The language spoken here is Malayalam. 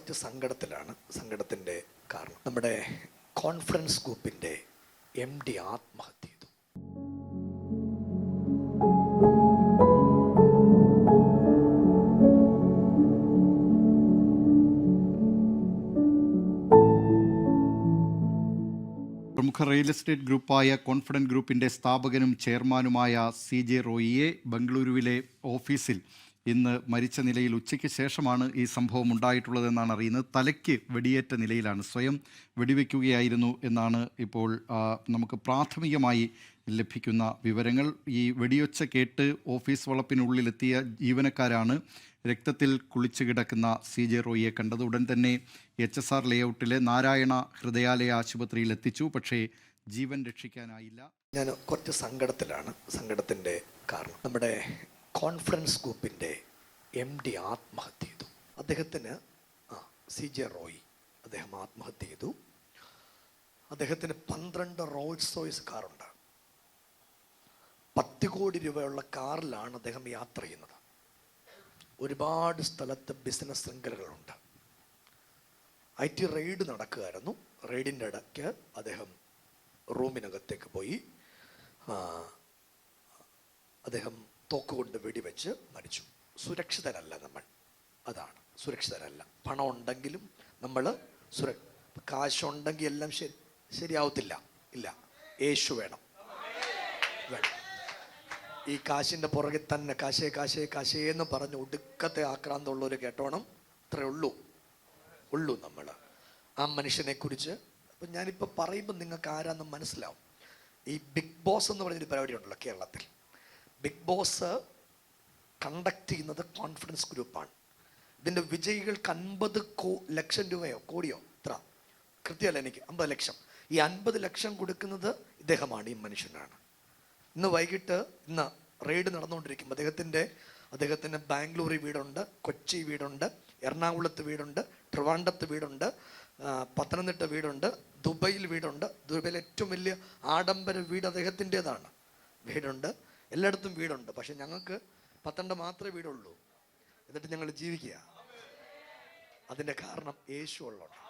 കുറച്ച് സങ്കടത്തിലാണ്. സങ്കടത്തിൻ്റെ കാരണം നമ്മുടെ കോൺഫറൻസ് ഗ്രൂപ്പിൻ്റെ MD ആത്മഹത്യ ചെയ്തു. പ്രമുഖ റിയൽ എസ്റ്റേറ്റ് ഗ്രൂപ്പായ കോൺഫിഡൻറ്റ് ഗ്രൂപ്പിൻ്റെ സ്ഥാപകനും ചെയർമാനുമായ CJ റോയിയെ ബംഗളൂരുവിലെ ഓഫീസിൽ ഇന്ന് മരിച്ച നിലയിൽ ഉച്ചയ്ക്ക് ശേഷമാണ് ഈ സംഭവം ഉണ്ടായിട്ടുള്ളതെന്നാണ് അറിയുന്നത്. തലയ്ക്ക് വെടിയേറ്റ നിലയിലാണ്, സ്വയം വെടിവെക്കുകയായിരുന്നു എന്നാണ് ഇപ്പോൾ നമുക്ക് പ്രാഥമികമായി ലഭിക്കുന്ന വിവരങ്ങൾ. ഈ വെടിയൊച്ച കേട്ട് ഓഫീസ് വളപ്പിനുള്ളിലെത്തിയ ജീവനക്കാരാണ് രക്തത്തിൽ കുളിച്ചു കിടക്കുന്ന CJ റോയിയെ കണ്ടത്. ഉടൻ തന്നെ HSR ലേഔട്ടിലെ നാരായണ ഹൃദയാലയ ആശുപത്രിയിൽ എത്തിച്ചു. പക്ഷേ ജീവൻ രക്ഷിക്കാനായില്ല. ഞാൻ കുറച്ച് സങ്കടത്തിലാണ്. സങ്കടത്തിൻ്റെ കാരണം നമ്മുടെ കോൺഫറൻസ് ഗ്രൂപ്പിൻ്റെ MD ആത്മഹത്യ ചെയ്തു. അദ്ദേഹത്തിന് CJ റോയി അദ്ദേഹം ആത്മഹത്യ ചെയ്തു. അദ്ദേഹത്തിന് 12 റോൾസ് റോയ്സ് കാറുണ്ട്. 10 കോടി രൂപയുള്ള കാറിലാണ് അദ്ദേഹം യാത്ര ചെയ്യുന്നത്. ഒരുപാട് സ്ഥലത്ത് ബിസിനസ് ശൃംഖലകളുണ്ട്. IT റെയ്ഡ് നടക്കുകയായിരുന്നു. റെയ്ഡിൻ്റെ ഇടയ്ക്ക് അദ്ദേഹം റൂമിനകത്തേക്ക് പോയി. അദ്ദേഹം തോക്കുകൊണ്ട് വെടിവെച്ച് മരിച്ചു. സുരക്ഷിതരല്ല നമ്മൾ, അതാണ് സുരക്ഷിതരല്ല. പണം ഉണ്ടെങ്കിലും നമ്മൾ കാശുണ്ടെങ്കിൽ എല്ലാം ശരിയാവത്തില്ല. ഇല്ല, യേശു വേണം. ഈ കാശിൻ്റെ പുറകെ തന്നെ കാശേ കാശേ കാശേ എന്ന് പറഞ്ഞ് ഒടുക്കത്തെ ആക്രാന്തമുള്ളവർ കേട്ടോണം. അത്രേ ഉള്ളൂ നമ്മൾ ആ മനുഷ്യനെക്കുറിച്ച്. അപ്പം ഞാനിപ്പോൾ പറയുമ്പോൾ നിങ്ങൾക്ക് ആരാന്ന് മനസ്സിലാവും. ഈ ബിഗ് ബോസ് എന്ന് പറഞ്ഞൊരു പരിപാടി ഉണ്ടല്ലോ കേരളത്തിൽ. ബിഗ് ബോസ് കണ്ടക്ട് ചെയ്യുന്നത് കോൺഫിഡൻസ് ഗ്രൂപ്പാണ്. ഇതിൻ്റെ വിജയികൾക്ക് 50 ലക്ഷം രൂപയോ കോടിയോ ഇത്ര കൃത്യമല്ല എനിക്ക്, 50 ലക്ഷം. ഈ 50 ലക്ഷം കൊടുക്കുന്നത് ഇദ്ദേഹമാണ്, ഈ മനുഷ്യനാണ്. ഇന്ന് വൈകിട്ട് റെയ്ഡ് നടന്നുകൊണ്ടിരിക്കും. അദ്ദേഹത്തിന് ബാംഗ്ലൂരിൽ വീടുണ്ട്, കൊച്ചി വീടുണ്ട്, എറണാകുളത്ത് വീടുണ്ട്, ട്രിവാൻഡ്രത്ത് വീടുണ്ട്, പത്തനംതിട്ട വീടുണ്ട്, ദുബൈയിൽ വീടുണ്ട്. ദുബൈയിൽ ഏറ്റവും വലിയ ആഡംബര വീട് അദ്ദേഹത്തിൻ്റെതാണ്. വീടുണ്ട്, എല്ലായിടത്തും വീടുണ്ട്. പക്ഷെ ഞങ്ങൾക്ക് 12 മാത്രമേ വീടുള്ളൂ. എന്നിട്ട് ഞങ്ങൾ ജീവിക്കുക. അതിൻ്റെ കാരണം യേശു ഉള്ളതാണ്.